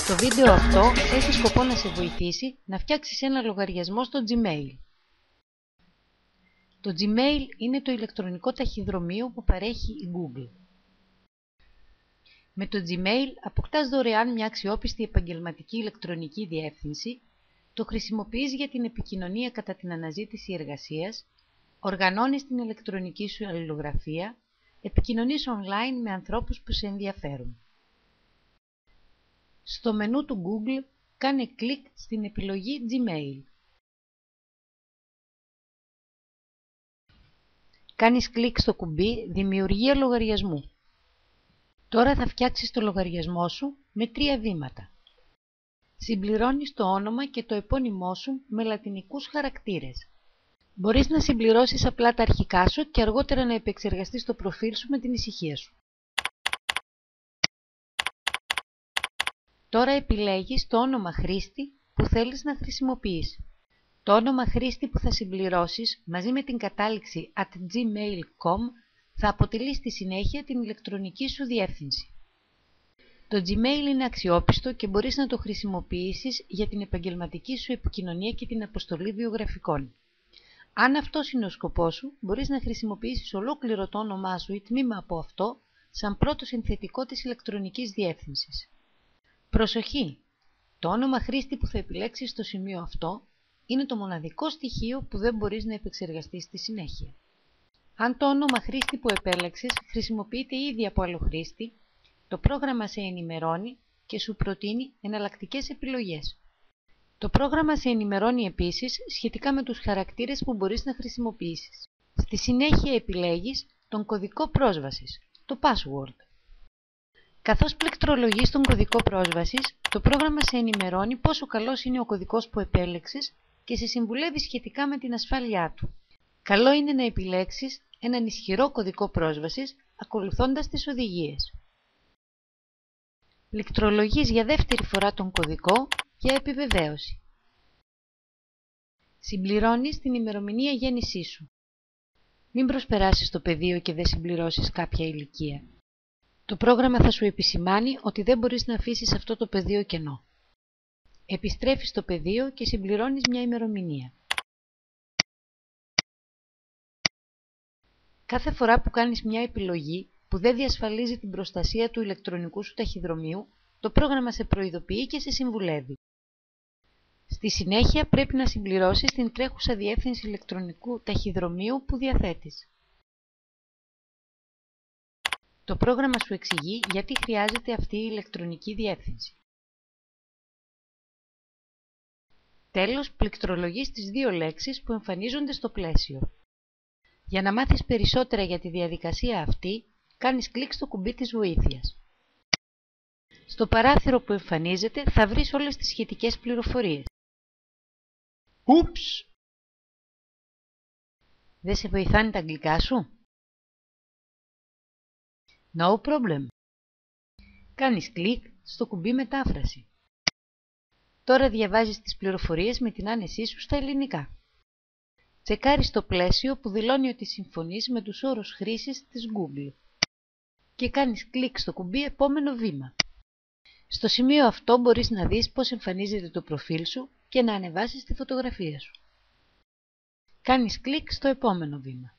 Το βίντεο αυτό έχει σκοπό να σε βοηθήσει να φτιάξεις ένα λογαριασμό στο Gmail. Το Gmail είναι το ηλεκτρονικό ταχυδρομείο που παρέχει η Google. Με το Gmail αποκτάς δωρεάν μια αξιόπιστη επαγγελματική ηλεκτρονική διεύθυνση, το χρησιμοποιείς για την επικοινωνία κατά την αναζήτηση εργασίας, οργανώνεις την ηλεκτρονική σου αλληλογραφία, επικοινωνείς online με ανθρώπους που σε ενδιαφέρουν. Στο μενού του Google κάνε κλικ στην επιλογή Gmail. Κάνεις κλικ στο κουμπί Δημιουργία λογαριασμού. Τώρα θα φτιάξεις το λογαριασμό σου με 3 βήματα. Συμπληρώνεις το όνομα και το επώνυμό σου με λατινικούς χαρακτήρες. Μπορείς να συμπληρώσεις απλά τα αρχικά σου και αργότερα να επεξεργαστείς το προφίλ σου με την ησυχία σου. Τώρα επιλέγεις το όνομα χρήστη που θέλεις να χρησιμοποιείς. Το όνομα χρήστη που θα συμπληρώσεις μαζί με την κατάληξη @gmail.com θα αποτελεί στη συνέχεια την ηλεκτρονική σου διεύθυνση. Το Gmail είναι αξιόπιστο και μπορείς να το χρησιμοποιήσεις για την επαγγελματική σου επικοινωνία και την αποστολή βιογραφικών. Αν αυτός είναι ο σκοπός σου, μπορείς να χρησιμοποιήσεις ολόκληρο το όνομά σου ή τμήμα από αυτό σαν πρώτο συνθετικό της ηλεκτρονικής διεύθυνσης. Προσοχή! Το όνομα χρήστη που θα επιλέξεις στο σημείο αυτό είναι το μοναδικό στοιχείο που δεν μπορείς να επεξεργαστείς στη συνέχεια. Αν το όνομα χρήστη που επέλεξες χρησιμοποιείται ήδη από άλλο χρήστη, το πρόγραμμα σε ενημερώνει και σου προτείνει εναλλακτικές επιλογές. Το πρόγραμμα σε ενημερώνει επίσης σχετικά με τους χαρακτήρες που μπορείς να χρησιμοποιήσεις. Στη συνέχεια επιλέγεις τον κωδικό πρόσβασης, το password. Καθώς πληκτρολογείς τον κωδικό πρόσβασης, το πρόγραμμα σε ενημερώνει πόσο καλός είναι ο κωδικός που επέλεξες και σε συμβουλεύει σχετικά με την ασφάλειά του. Καλό είναι να επιλέξεις έναν ισχυρό κωδικό πρόσβασης ακολουθώντας τις οδηγίες. Πληκτρολογείς για δεύτερη φορά τον κωδικό για επιβεβαίωση. Συμπληρώνεις την ημερομηνία γέννησής σου. Μην προσπεράσεις το πεδίο και δεν συμπληρώσεις κάποια ηλικία. Το πρόγραμμα θα σου επισημάνει ότι δεν μπορείς να αφήσεις αυτό το πεδίο κενό. Επιστρέφεις στο πεδίο και συμπληρώνεις μια ημερομηνία. Κάθε φορά που κάνεις μια επιλογή που δεν διασφαλίζει την προστασία του ηλεκτρονικού σου ταχυδρομείου, το πρόγραμμα σε προειδοποιεί και σε συμβουλεύει. Στη συνέχεια πρέπει να συμπληρώσεις την τρέχουσα διεύθυνση ηλεκτρονικού ταχυδρομείου που διαθέτεις. Το πρόγραμμα σου εξηγεί γιατί χρειάζεται αυτή η ηλεκτρονική διεύθυνση. Τέλος, πληκτρολογείς τις 2 λέξεις που εμφανίζονται στο πλαίσιο. Για να μάθεις περισσότερα για τη διαδικασία αυτή, κάνεις κλικ στο κουμπί της βοήθειας. Στο παράθυρο που εμφανίζεται θα βρεις όλες τις σχετικές πληροφορίες. Ούψ! Δεν σε βοηθάνε τα αγγλικά σου? No problem. Κάνεις κλικ στο κουμπί μετάφραση. Τώρα διαβάζεις τις πληροφορίες με την άνεσή σου στα ελληνικά. Τσεκάρεις το πλαίσιο που δηλώνει ότι συμφωνείς με τους όρους χρήσης της Google και κάνεις κλικ στο κουμπί επόμενο βήμα. Στο σημείο αυτό μπορείς να δεις πώς εμφανίζεται το προφίλ σου και να ανεβάσεις τη φωτογραφία σου. Κάνεις κλικ στο επόμενο βήμα.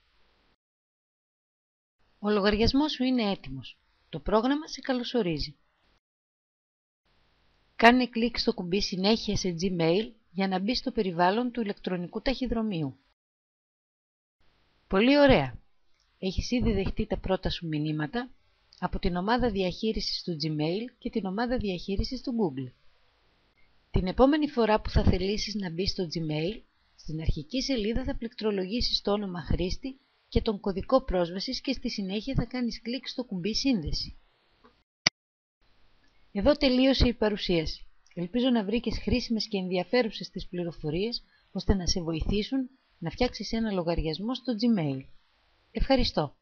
Ο λογαριασμός σου είναι έτοιμος. Το πρόγραμμα σε καλωσορίζει. Κάνε κλικ στο κουμπί Συνέχεια σε Gmail για να μπεις στο περιβάλλον του ηλεκτρονικού ταχυδρομείου. Πολύ ωραία! Έχεις ήδη δεχτεί τα πρώτα σου μηνύματα από την ομάδα διαχείρισης του Gmail και την ομάδα διαχείρισης του Google. Την επόμενη φορά που θα θελήσεις να μπεις στο Gmail, στην αρχική σελίδα θα πληκτρολογήσεις το όνομα χρήστη και τον κωδικό πρόσβασης και στη συνέχεια θα κάνεις κλικ στο κουμπί Σύνδεση. Εδώ τελείωσε η παρουσίαση. Ελπίζω να βρήκες χρήσιμες και ενδιαφέρουσες τις πληροφορίες ώστε να σε βοηθήσουν να φτιάξεις ένα λογαριασμό στο Gmail. Ευχαριστώ!